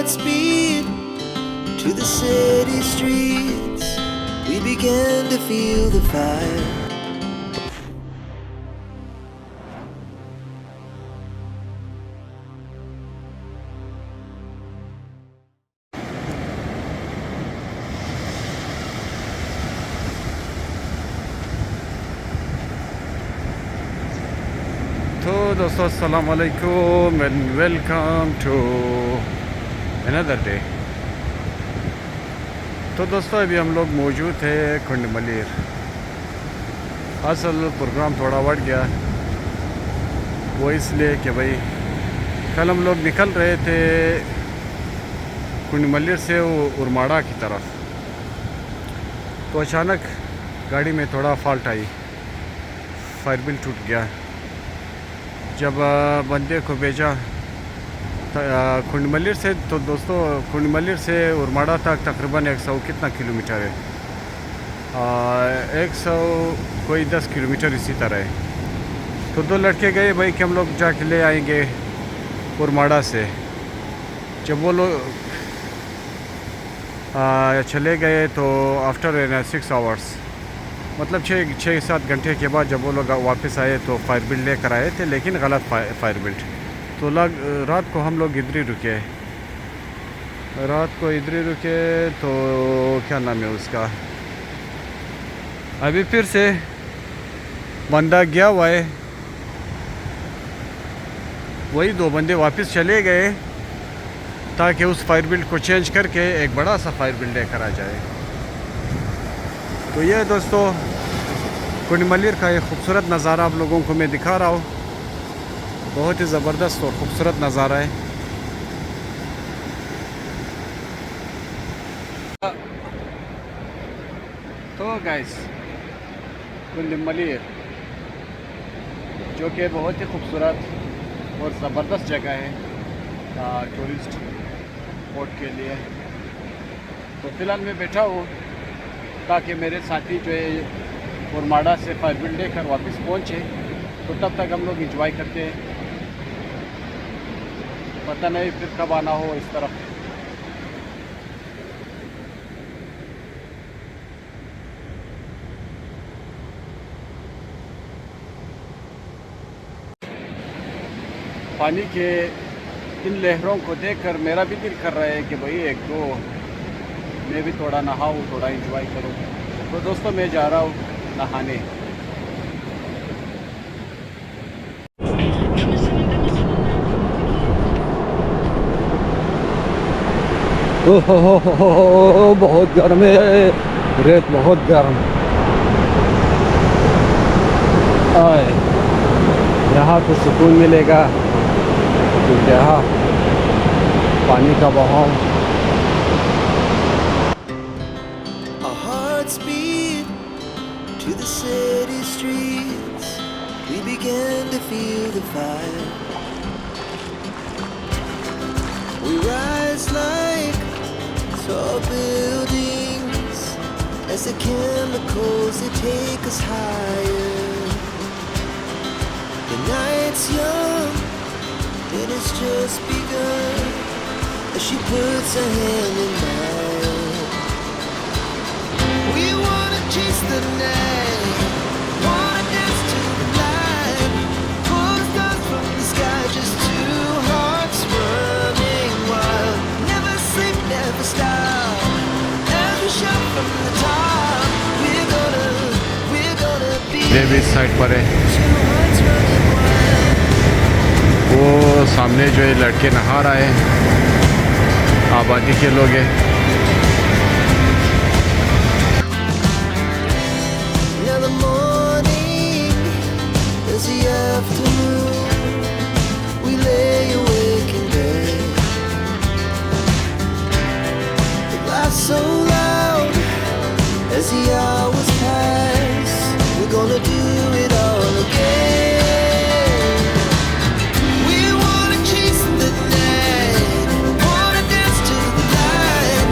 hearts beat to the city streets. We began to feel the fire. तो दोस्तों अस्सलाम वालेकुम and welcome to another day. तो दोस्तों अभी हम लोग मौजूद थे कुंड मलिर। असल प्रोग्राम थोड़ा बढ़ गया, वो इसलिए कि भाई कल हम लोग निकल रहे थे कुंड मलिर से उरमाड़ा की तरफ, तो अचानक गाड़ी में थोड़ा फॉल्ट आई, फायर बिल टूट गया। जब बंदे को भेजा कुंड मलिर से, तो दोस्तों कुंड मलिर से उरमाड़ा तक तकरीबन 100 कितना किलोमीटर है, 100 कोई 10 किलोमीटर इसी तरह है। तो दो लड़के गए भाई कि हम लोग जाके ले आएंगे उरमाड़ा से। जब वो लोग चले गए तो आफ्टर 6 आवर्स, मतलब 6-7 घंटे के बाद जब वो लोग वापस आए तो फायर बिल्ट लेकर आए थे, लेकिन गलत फायर बिल्ट। तो रात को हम लोग इधर ही रुके, तो क्या नाम है उसका, अभी फिर से बंदा गया हुआ है। वही 2 बंदे वापस चले गए ताकि उस फायर बिल्ट को चेंज करके एक बड़ा सा फायर बिल्ट लेकर आ जाए। तो ये दोस्तों कुंड मलिर का एक खूबसूरत नज़ारा आप लोगों को मैं दिखा रहा हूँ। बहुत ही ज़बरदस्त और ख़ूबसूरत नज़ारा है। तो गाइस कुंड मलिर जो कि बहुत ही खूबसूरत और ज़बरदस्त जगह है टूरिस्ट स्पॉट के लिए। तो फ़िलहाल मैं बैठा हूँ ताकि मेरे साथी जो है उरमाड़ा से फायर बिल्ट लेकर वापस पहुँचे, तो तब तक हम लोग इंजॉय करते हैं। पता नहीं फिर कब आना हो इस तरफ। पानी के इन लहरों को देखकर मेरा भी दिल कर रहा है कि भाई एक दो मैं भी थोड़ा नहाऊँ, थोड़ा इंजॉय करूँ। तो दोस्तों मैं जा रहा हूँ नहाने। ओहो बहुत गर्म है, रेत बहुत गर्म। आए यहाँ तो सुकून मिलेगा क्योंकि यहाँ पानी का बहाव। Our hearts beat to the city streets. We began to feel the fire. We rise like tall buildings as the chemicals they take us higher. The night's young and it's just begun as she puts her hand in mine. We wanna chase the night, wanna dance to the light, pull stars from the sky, just two hearts running wild. Never sleep, never stop, as we shout from the top. We're gonna be भी इस side पर है। two hearts running wild. वो सामने जो है लड़के नहा रहे हैं, आबादी के लोग हैं। Now the morning is the afternoon. We lay awake in bed. The laughs so loud as the hours pass. We're gonna do it all again. We wanna chase the night, wanna dance to the light,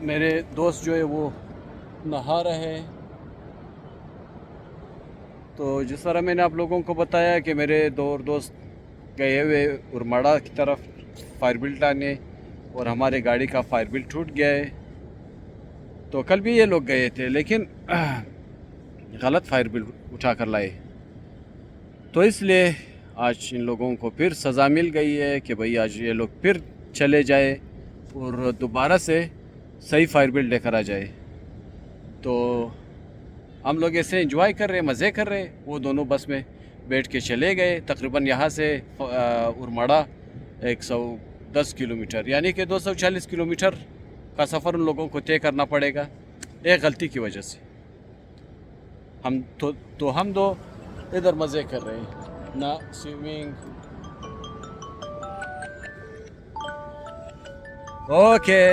मेरे दोस्त जो है वो नहा रहे हैं। तो जिस तरह मैंने आप लोगों को बताया कि मेरे दो और दोस्त गए हुए उरमाड़ा की तरफ फायर बिल्ट आने, और हमारे गाड़ी का फायर बिल्ट टूट गया है। तो कल भी ये लोग गए थे लेकिन गलत फायर बिल्ट उठा कर लाए, तो इसलिए आज इन लोगों को फिर सज़ा मिल गई है कि भाई आज ये लोग फिर चले जाए और दोबारा से सही फायर बिल्ट लेकर आ जाए। तो हम लोग ऐसे एंजॉय कर रहे हैं, मज़े कर रहे हैं। वो दोनों बस में बैठ के चले गए। तकरीबन यहाँ से उरमाड़ा 110 किलोमीटर यानी कि 240 किलोमीटर का सफ़र उन लोगों को तय करना पड़ेगा एक गलती की वजह से। हम हम दो इधर मज़े कर रहे हैं ना, स्विमिंग। ओके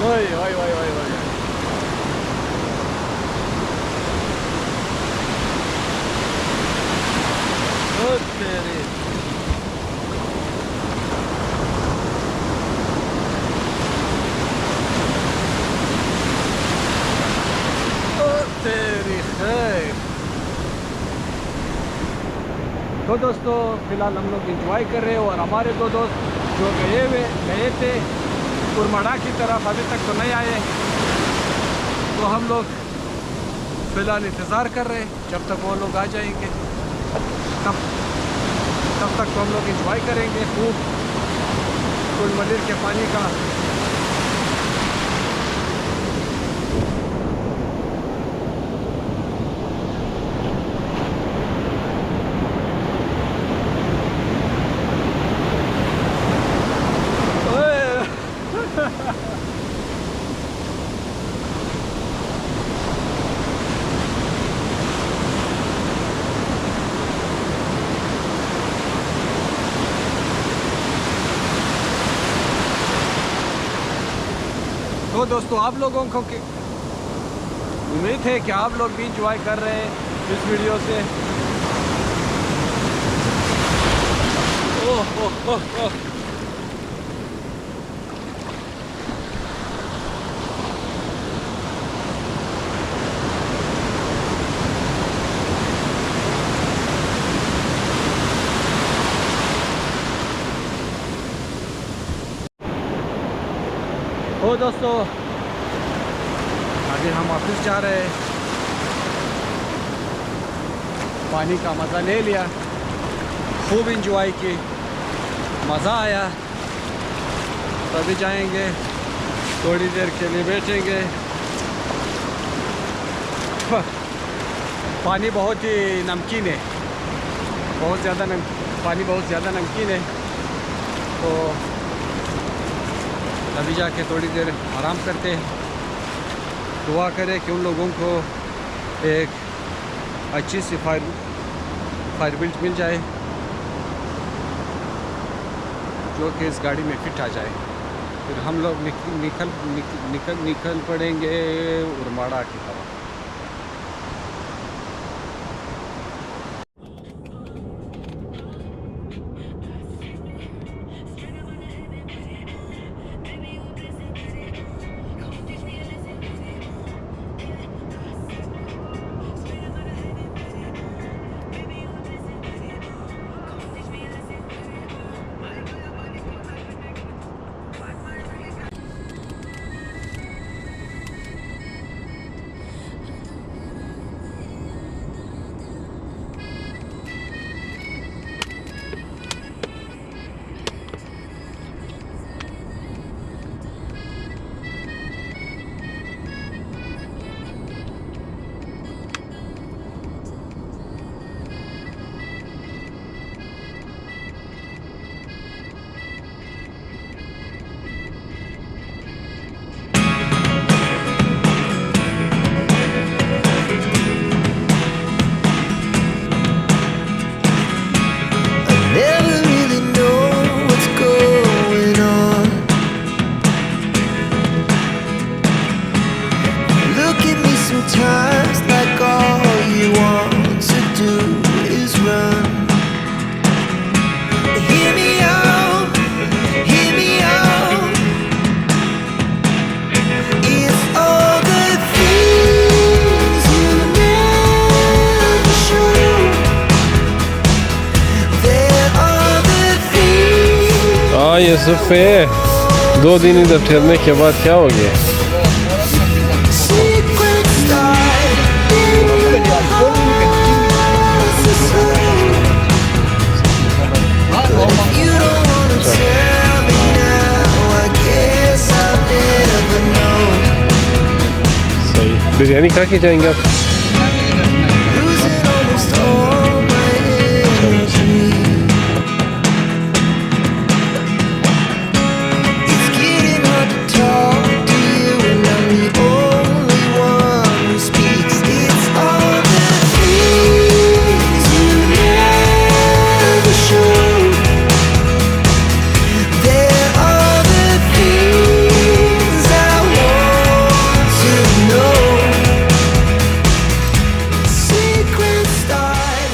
ओए ओए ओए ओए ओए ओ तेरी तेरी खैर। तो दोस्तों फ़िलहाल हम लोग एंजॉय कर रहे हैं, और हमारे दो दोस्त जो गए थे उरमाड़ा की तरफ अभी तक तो नहीं आए। तो हम लोग फ़िलहाल इंतज़ार कर रहे हैं जब तक वो लोग आ जाएंगे। तब तक तो हम लोग एंजॉय करेंगे खूब कुल मंदिर के पानी का। तो दोस्तों आप लोगों को उम्मीद है कि आप लोग भी इंजॉय कर रहे हैं इस वीडियो से। ओह ओह ओह ओह तो दोस्तों अभी हम ऑफिस जा रहे हैं। पानी का मज़ा ले लिया, खूब इंजॉय की, मज़ा आया। तो अभी जाएंगे, थोड़ी देर के लिए बैठेंगे। पानी बहुत ही नमकीन है, बहुत ज़्यादा पानी बहुत ज़्यादा नमकीन है। तो अभी जाके थोड़ी देर आराम करते हैं। दुआ करें कि उन लोगों को एक अच्छी सी फायर बिल्ट मिल जाए जो कि इस गाड़ी में फिट आ जाए। फिर हम लोग निकल पड़ेंगे उरमाड़ा की तरफ। यूसुफ पे 2 दिन इधर ठहरने के बाद क्या हो गया? Secret start. You don't wanna tell me now. I guess I'll never know. सही। बिरयानी खा के जाएंगे आप? Losing almost all my energy. It's getting hard to talk to you, and I'm the only one who speaks. It's all the things you never showed. There are the things I want to know. Secret start.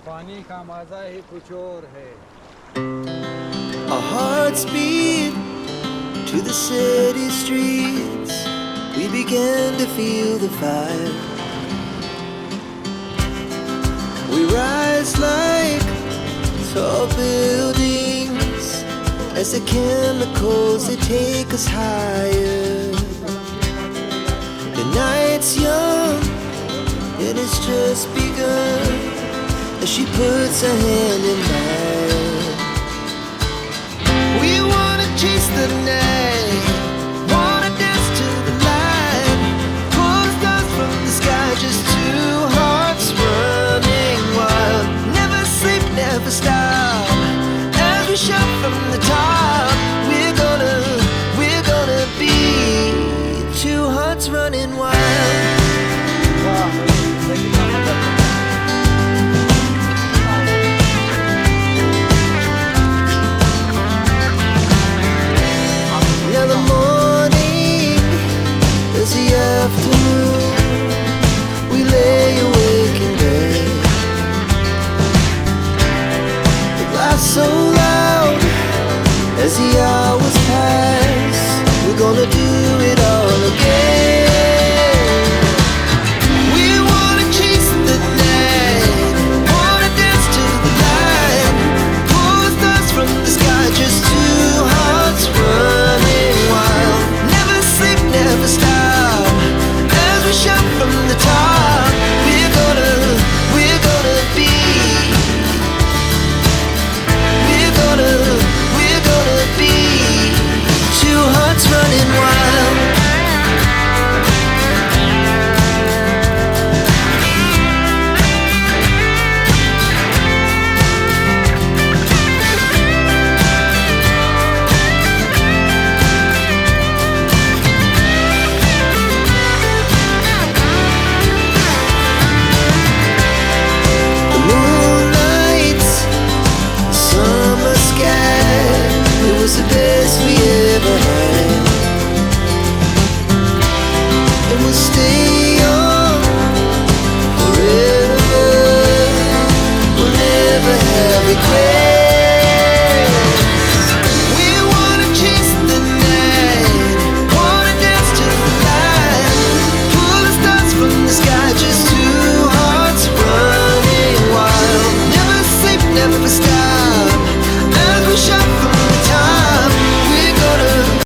पानी का मजा ही कुछ और है। Our hearts beat to the city streets. We began to feel the fire. We rise like tall buildings as the chemicals they take us higher. The night's young and it's just begun as she puts her hand in mine. We wanna chase the night.